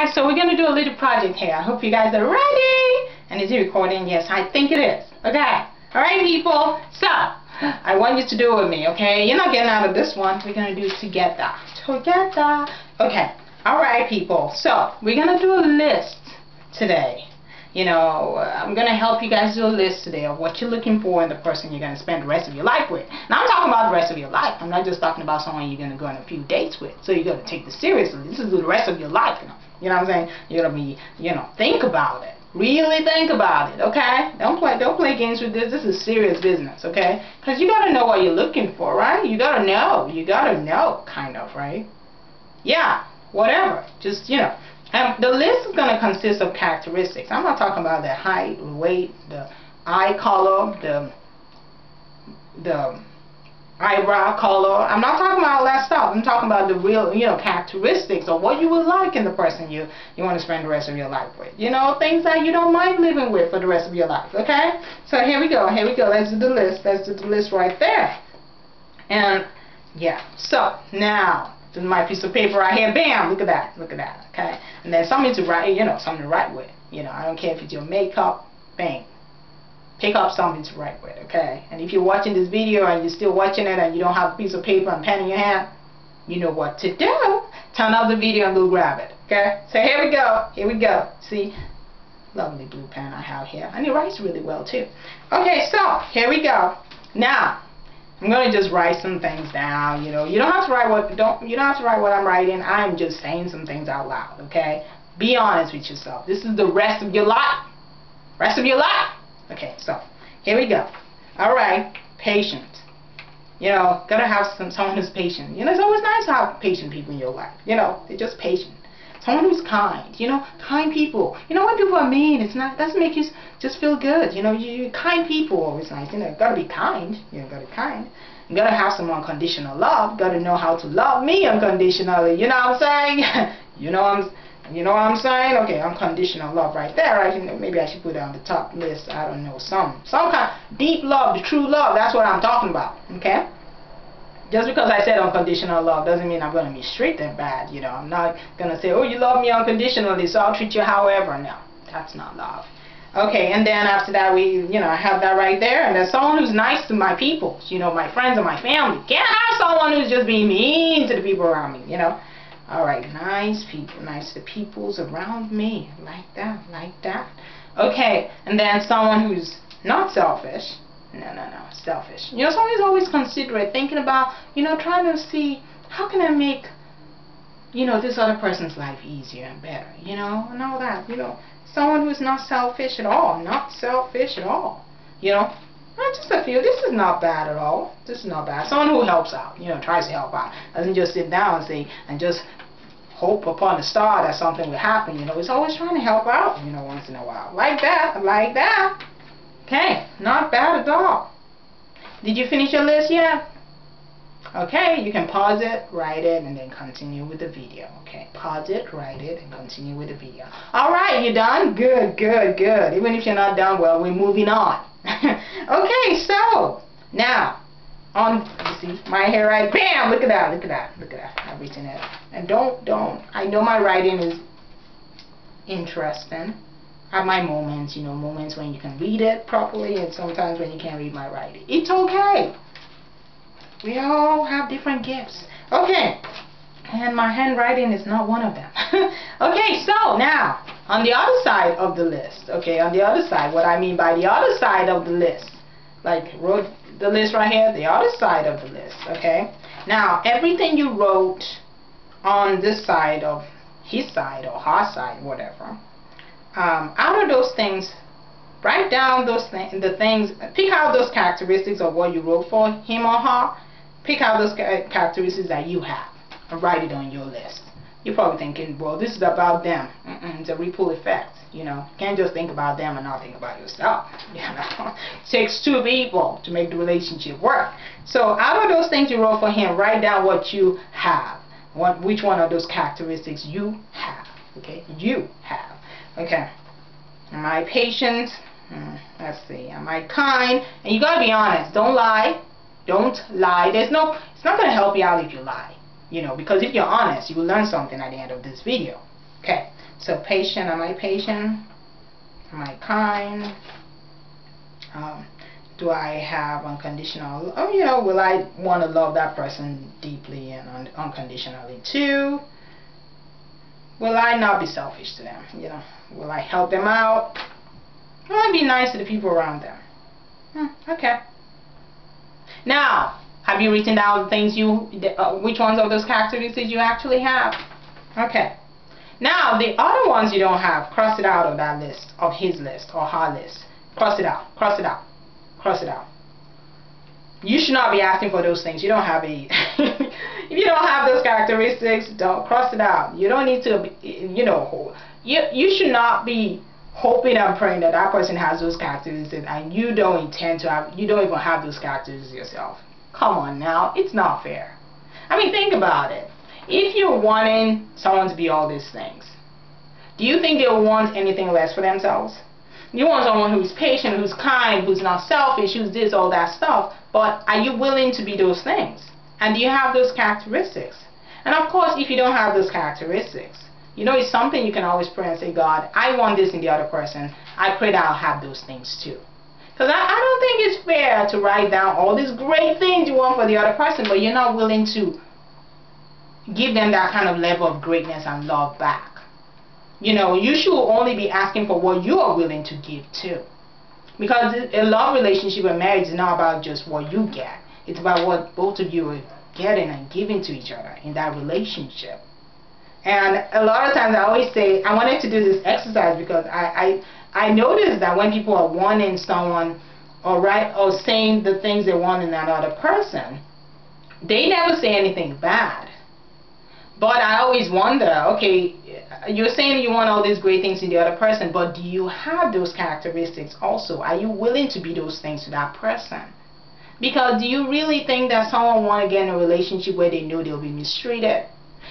guys, so we're going to do a little project here. I hope you guys are ready. And is it recording? Yes, I think it is. Okay. Alright, people. So, I want you to do it with me, okay? You're not getting out of this one. We're going to do it together. Together. Okay. Alright, people. So, we're going to do a list today. You know, I'm going to help you guys do a list today of what you're looking for in the person you're going to spend the rest of your life with. Now, I'm talking about the rest of your life. I'm not just talking about someone you're going to go on a few dates with. So, you got to take this seriously. This is the rest of your life, you know what I'm saying? You're going to be, think about it. Really think about it, okay? Don't play games with this. This is serious business, okay? Because you got to know what you're looking for, right? You got to know. You got to know, kind of, right? Yeah, whatever. Just, the list is going to consist of characteristics. I'm not talking about the height, weight, the eye color, the eyebrow color. I'm not talking about all that stuff. I'm talking about the real, characteristics of what you would like in the person you want to spend the rest of your life with. Things that you don't mind living with for the rest of your life, okay? So here we go. Here we go. Let's do the list. Let's do the list right there. And, yeah. So, now, this is my piece of paper right here. Bam! Look at that. Look at that, okay? And then something to write, something to write with. I don't care if it's your makeup, bang. Pick up something to write with, okay? And if you're watching this video and you're still watching it and you don't have a piece of paper and pen in your hand, you know what to do. Turn off the video and go grab it, okay? So here we go. Here we go. See? Lovely blue pen I have here. And it writes really well, too. Okay, so here we go. Now, I'm going to just write some things down, You don't have to write what I'm writing. I'm just saying some things out loud, okay? Be honest with yourself. This is the rest of your life. Rest of your life. Okay, so here we go. Alright, patient. Gotta have someone who's patient. It's always nice to have patient people in your life. They're just patient. Someone who's kind. Kind people. When people are mean, doesn't make you just feel good. You kind people are always nice. Gotta be kind. Gotta be kind. You gotta have some unconditional love. Gotta know how to love me unconditionally. You know what I'm saying? You know what I'm saying? Okay, unconditional love right there. Maybe I should put it on the top list. I don't know. Some kind of deep love, the true love. That's what I'm talking about. Okay? Just because I said unconditional love doesn't mean I'm going to be strict and bad. I'm not going to say, oh, you love me unconditionally, so I'll treat you however. No, that's not love. Okay, and then after that, I have that right there. And there's someone who's nice to my people, my friends and my family. Can't have someone who's just being mean to the people around me, Alright, nice people, nice to the peoples around me. Like that, like that. Okay, and then someone who's not selfish. No, selfish. Someone who's always considerate, thinking about, trying to see, how can I make, this other person's life easier and better, and all that, Someone who's not selfish at all, not selfish at all, I just feel this is not bad at all. This is not bad. Someone who helps out, tries to help out. Doesn't just sit down and say, and just hope upon the star that something will happen. It's always trying to help out, once in a while. Like that, like that. Okay, not bad at all. Did you finish your list yet? Okay, you can pause it, write it, and then continue with the video. Okay, pause it, write it, and continue with the video. Alright, you done? Good, good, good. Even if you're not done, well, we're moving on. Okay, so now you see my hair right, bam, look at that, look at that, look at that. I've written it. And don't I know my writing is interesting. I have my moments, moments when you can read it properly and sometimes when you can't read my writing. It's okay. We all have different gifts. Okay. And my handwriting is not one of them. Okay, so now on the other side of the list, okay, on the other side, what I mean by the other side of the list, like wrote the list right here, the other side of the list, okay? Now, everything you wrote on this side of his side or her side, whatever, out of those things, write down the things, pick out those characteristics of what you wrote for him or her, pick out those characteristics that you have, and write it on your list. You're probably thinking, well, this is about them. It's a ripple effect, You can't just think about them and not think about yourself. It takes two people to make the relationship work. So out of those things you wrote for him, write down what you have. Which one of those characteristics you have. Okay, you have. Okay. Am I patient? Let's see. Am I kind? And you gotta be honest. Don't lie. Don't lie. It's not gonna help you out if you lie. Because if you're honest, you will learn something at the end of this video. Okay. So patient, am I patient? Am I kind? Do I have unconditional, will I want to love that person deeply and unconditionally too? Will I not be selfish to them? Will I help them out? Will I be nice to the people around them? Okay. Now, have you written down the things which ones of those characteristics you actually have? Okay. Now, the other ones you don't have, cross it out of that list, of his list or her list. Cross it out, cross it out, cross it out. You should not be asking for those things. You don't have it. If you don't have those characteristics, don't cross it out. You don't need to be, you should not be hoping and praying that that person has those characteristics and you don't intend to have, you don't even have those characteristics yourself. Come on now, it's not fair. I mean, think about it. If you're wanting someone to be all these things, do you think they'll want anything less for themselves? You want someone who's patient, who's kind, who's not selfish, who's this, all that stuff, but are you willing to be those things? And do you have those characteristics? And of course, if you don't have those characteristics, it's something you can always pray and say, God, I want this in the other person. I pray that I'll have those things too. Because I don't think it's fair to write down all these great things you want for the other person, but you're not willing to give them that kind of level of greatness and love back. You should only be asking for what you are willing to give too. Because a love relationship and marriage is not about just what you get. It's about what both of you are getting and giving to each other in that relationship. And a lot of times I always say, I wanted to do this exercise because I noticed that when people are wanting someone or saying the things they want in another person, they never say anything bad. But I always wonder, okay, you're saying you want all these great things in the other person, but do you have those characteristics also? Are you willing to be those things to that person? Because do you really think that someone wants to get in a relationship where they know they'll be mistreated?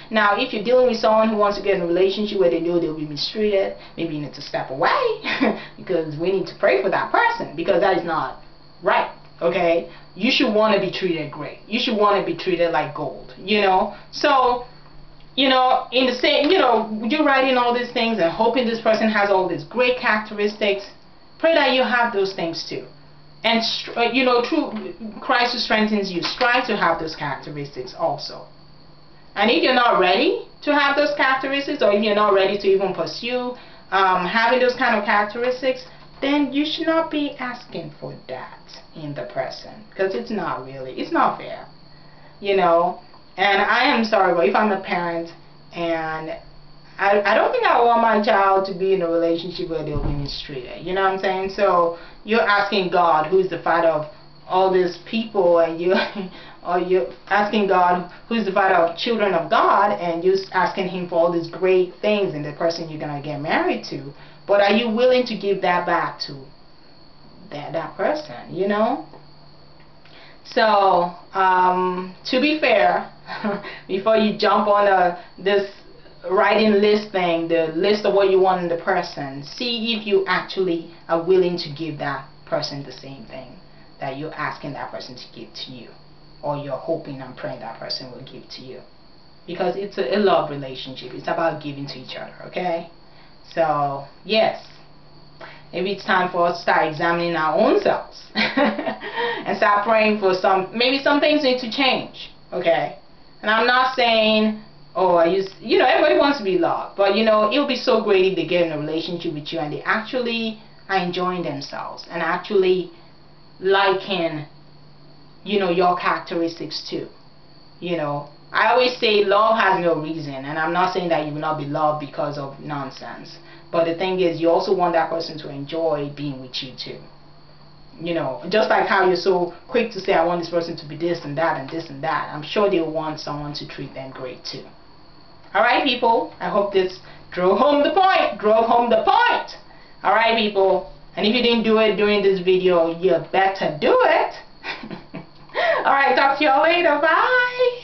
Now, if you're dealing with someone who wants to get in a relationship where they know they'll be mistreated, maybe you need to step away because we need to pray for that person, because that is not right, okay? You should want to be treated great. You should want to be treated like gold, So, in the same, you're writing all these things and hoping this person has all these great characteristics. Pray that you have those things too. And, through Christ who strengthens you, strive to have those characteristics also. And if you're not ready to have those characteristics, or if you're not ready to even pursue having those kind of characteristics, then you should not be asking for that in the person. Because it's not fair. And I am sorry, but if I'm a parent and I don't think I want my child to be in a relationship where they'll be mistreated. You know what I'm saying? So you're asking God, who's the father of all these people, and you're asking God, who's the father of children of God, and you're asking Him for all these great things in the person you're gonna get married to. But are you willing to give that back to that person? So to be fair, before you jump on this writing list thing, the list of what you want in the person, see if you actually are willing to give that person the same thing that you're asking that person to give to you, or you're hoping and praying that person will give to you. Because it's a love relationship. It's about giving to each other, okay? So, yes. Maybe it's time for us to start examining our own selves and start praying for maybe some things need to change, okay? And I'm not saying, oh, everybody wants to be loved, but it'll be so great if they get in a relationship with you and they actually are enjoying themselves and actually liking, your characteristics too. I always say love has no reason, and I'm not saying that you will not be loved because of nonsense. But the thing is, you also want that person to enjoy being with you too. Just like how you're so quick to say, I want this person to be this and that and this and that. I'm sure they'll want someone to treat them great too. Alright, people, I hope this drove home the point. Alright, people, and if you didn't do it during this video, you better do it. Alright, talk to y'all later. Bye.